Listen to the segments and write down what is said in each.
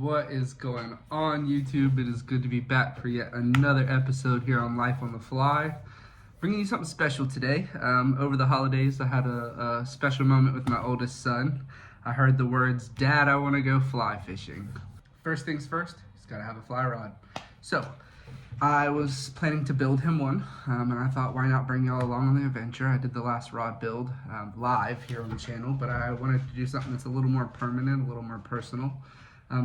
What is going on, YouTube? It is good to be back for yet another episode here on Life on the Fly. Bringing you something special today. Over the holidays, I had a special moment with my oldest son. I heard the words, "Dad, I want to go fly fishing." First things first, he's got to have a fly rod. So, I was planning to build him one, and I thought, why not bring y'all along on the adventure? I did the last rod build live here on the channel, but I wanted to do something that's a little more permanent, a little more personal.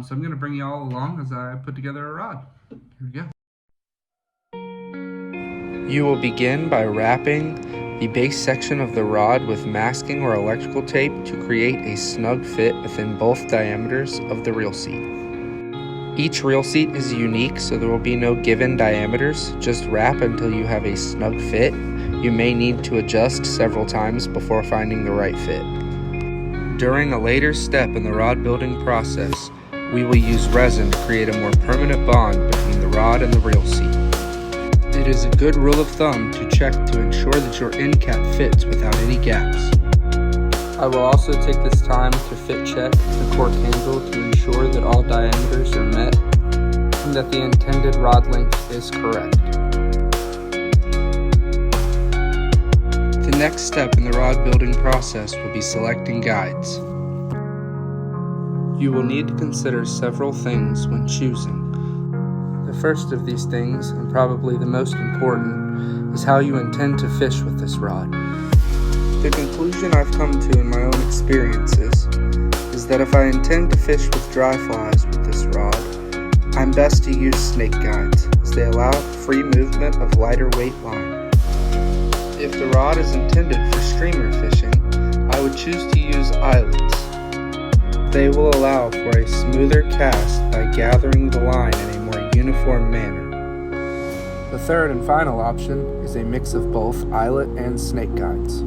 So I'm going to bring y'all along as I put together a rod. Here we go. You will begin by wrapping the base section of the rod with masking or electrical tape to create a snug fit within both diameters of the reel seat. Each reel seat is unique, so there will be no given diameters. Just wrap until you have a snug fit. You may need to adjust several times before finding the right fit. During a later step in the rod building process, we will use resin to create a more permanent bond between the rod and the reel seat. It is a good rule of thumb to check to ensure that your end cap fits without any gaps. I will also take this time to fit check the cork handle to ensure that all diameters are met and that the intended rod length is correct. The next step in the rod building process will be selecting guides. You will need to consider several things when choosing. The first of these things, and probably the most important, is how you intend to fish with this rod. The conclusion I've come to in my own experiences is that if I intend to fish with dry flies with this rod, I'm best to use snake guides, as they allow free movement of lighter weight line. If the rod is intended for streamer fishing, I would choose to use eyelets. They will allow for a smoother cast by gathering the line in a more uniform manner. The third and final option is a mix of both eyelet and snake guides.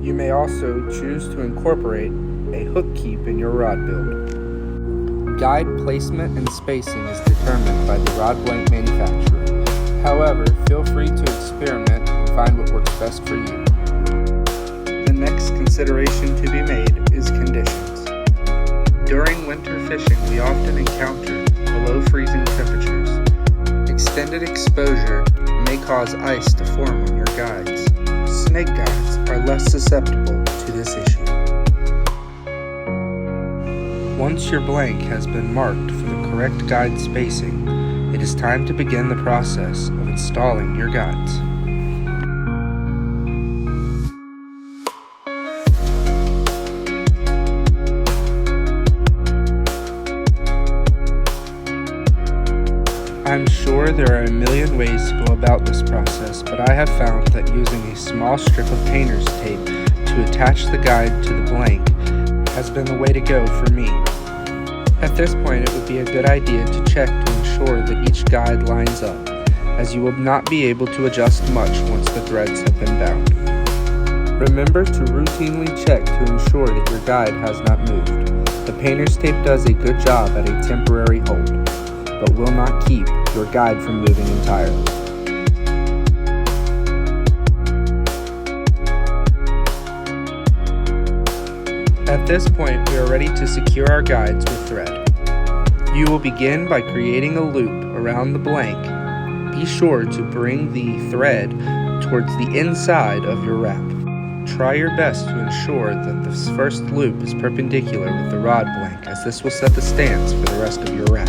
You may also choose to incorporate a hook keep in your rod build. Guide placement and spacing is determined by the rod blank manufacturer. However, feel free to experiment and find what works best for you. The next consideration to be made is conditions. During winter fishing, we often encounter below freezing temperatures. Extended exposure may cause ice to form on your guides. Snake guides are less susceptible to this issue. Once your blank has been marked for the correct guide spacing, it is time to begin the process of installing your guides. I'm sure there are a million ways to go about this process, but I have found that using a small strip of painter's tape to attach the guide to the blank has been the way to go for me. At this point, it would be a good idea to check to ensure that each guide lines up, as you will not be able to adjust much once the threads have been bound. Remember to routinely check to ensure that your guide has not moved. The painter's tape does a good job at a temporary hold, but will not keep your guide from moving entirely. At this point, we are ready to secure our guides with thread. You will begin by creating a loop around the blank. Be sure to bring the thread towards the inside of your wrap. Try your best to ensure that this first loop is perpendicular with the rod blank, as this will set the stance for the rest of your wrap.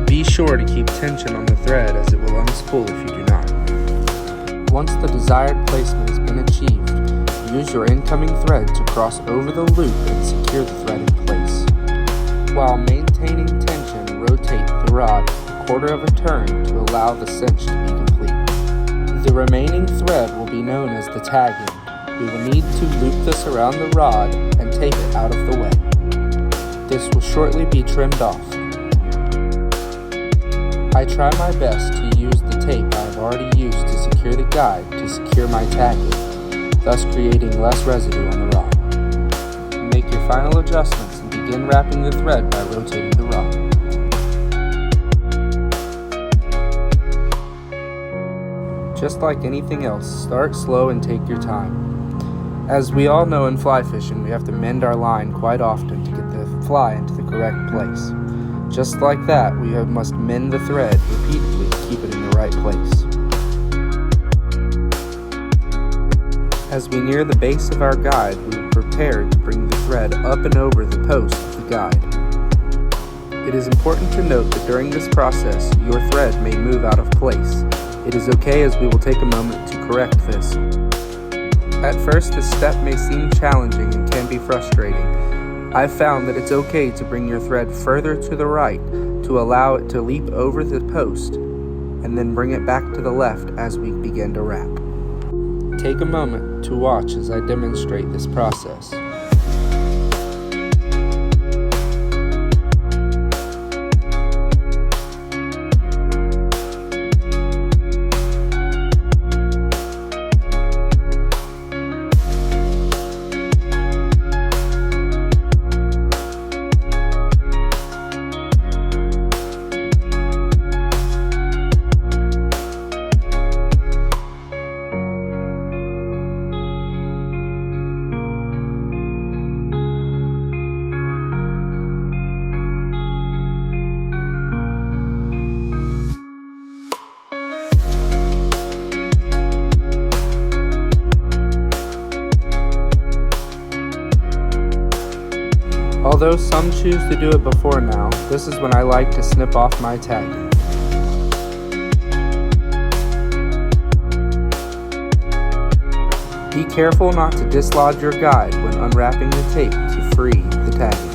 Be sure to keep tension on the thread, as it will unspool if you do not. Once the desired placement has been achieved, use your incoming thread to cross over the loop and secure the thread in place. While maintaining tension, rotate the rod a quarter of a turn to allow the cinch to be complete. The remaining thread will be known as the tag end. We will need to loop this around the rod and tape it out of the way. This will shortly be trimmed off. I try my best to use the tape I have already used to secure the guide to secure my tag end, thus creating less residue on the rod. Make your final adjustments and begin wrapping the thread by rotating the rod. Just like anything else, start slow and take your time. As we all know in fly fishing, we have to mend our line quite often to get the fly into the the correct place. Just like that, we must mend the thread repeatedly to keep it in the right place. As we near the base of our guide, we are prepared to bring the thread up and over the post of the guide. It is important to note that during this process, your thread may move out of place. It is okay, as we will take a moment to correct this. At first, this step may seem challenging and can be frustrating. I've found that it's okay to bring your thread further to the right to allow it to leap over the post, and then bring it back to the left as we begin to wrap. Take a moment to watch as I demonstrate this process. Although some choose to do it before now, this is when I like to snip off my tagging. Be careful not to dislodge your guide when unwrapping the tape to free the tagging.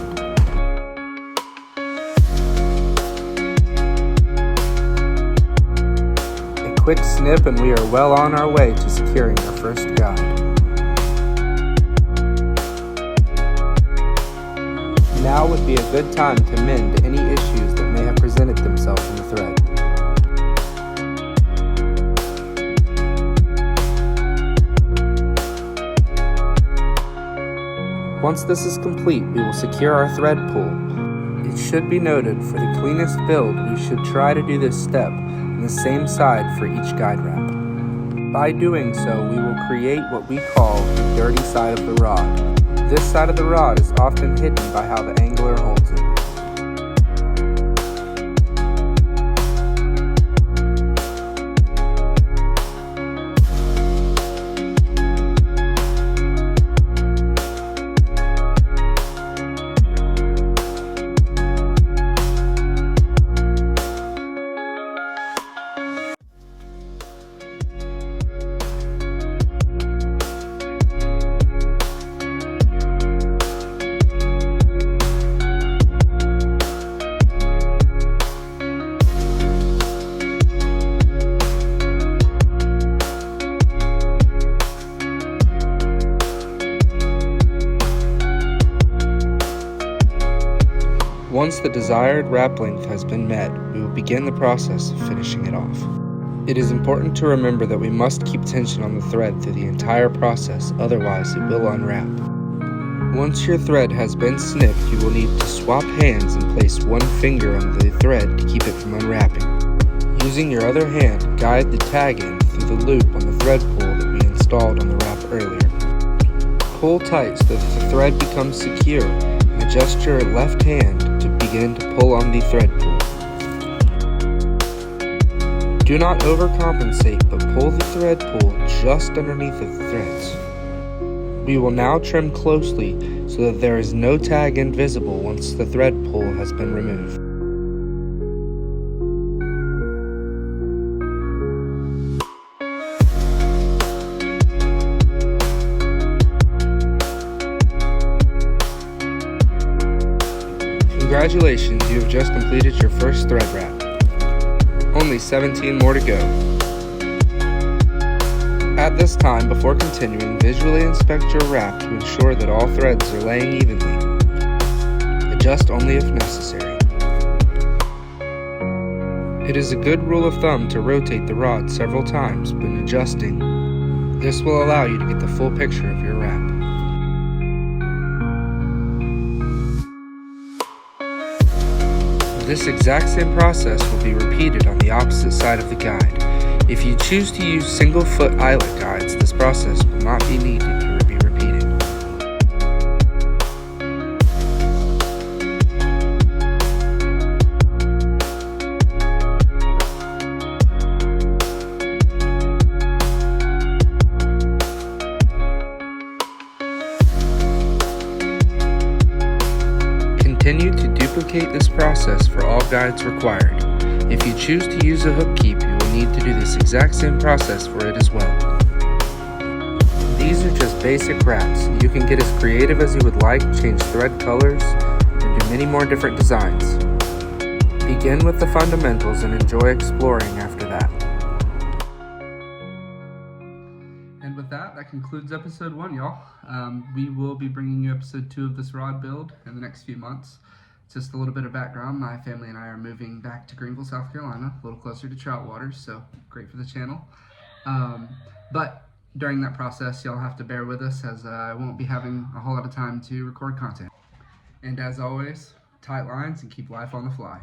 A quick snip and we are well on our way to securing our first guide. Now would be a good time to mend any issues that may have presented themselves in the thread. Once this is complete, we will secure our thread pull. It should be noted, for the cleanest build, we should try to do this step on the same side for each guide wrap. By doing so, we will create what we call the dirty side of the rod. This side of the rod is often hidden by how the angler holds it. Once the desired wrap length has been met, we will begin the process of finishing it off. It is important to remember that we must keep tension on the thread through the entire process, otherwise it will unwrap. Once your thread has been snipped, you will need to swap hands and place one finger on the thread to keep it from unwrapping. Using your other hand, guide the tag end through the loop on the thread pull that we installed on the wrap earlier. Pull tight so that the thread becomes secure, and adjust your left hand to begin to pull on the thread pull. Do not overcompensate, but pull the thread pull just underneath of the threads. We will now trim closely so that there is no tag end visible once the thread pull has been removed. Congratulations, you have just completed your first thread wrap. Only 17 more to go. At this time, before continuing, visually inspect your wrap to ensure that all threads are laying evenly. Adjust only if necessary. It is a good rule of thumb to rotate the rod several times when adjusting. This will allow you to get the full picture of your wrap. This exact same process will be repeated on the opposite side of the guide. If you choose to use single foot eyelet guides, this process will not be needed to be repeated. continue to duplicate this process for all guides required. If you choose to use a hook keep, you will need to do this exact same process for it as well. These are just basic wraps. You can get as creative as you would like, change thread colors, and do many more different designs. Begin with the fundamentals and enjoy exploring after that. And with that concludes episode 1, y'all. We will be bringing you episode 2 of this rod build in the next few months. Just a little bit of background. My family and I are moving back to Greenville, South Carolina, a little closer to trout waters, so great for the channel. But during that process, y'all have to bear with us as I won't be having a whole lot of time to record content. And as always, tight lines and keep life on the fly.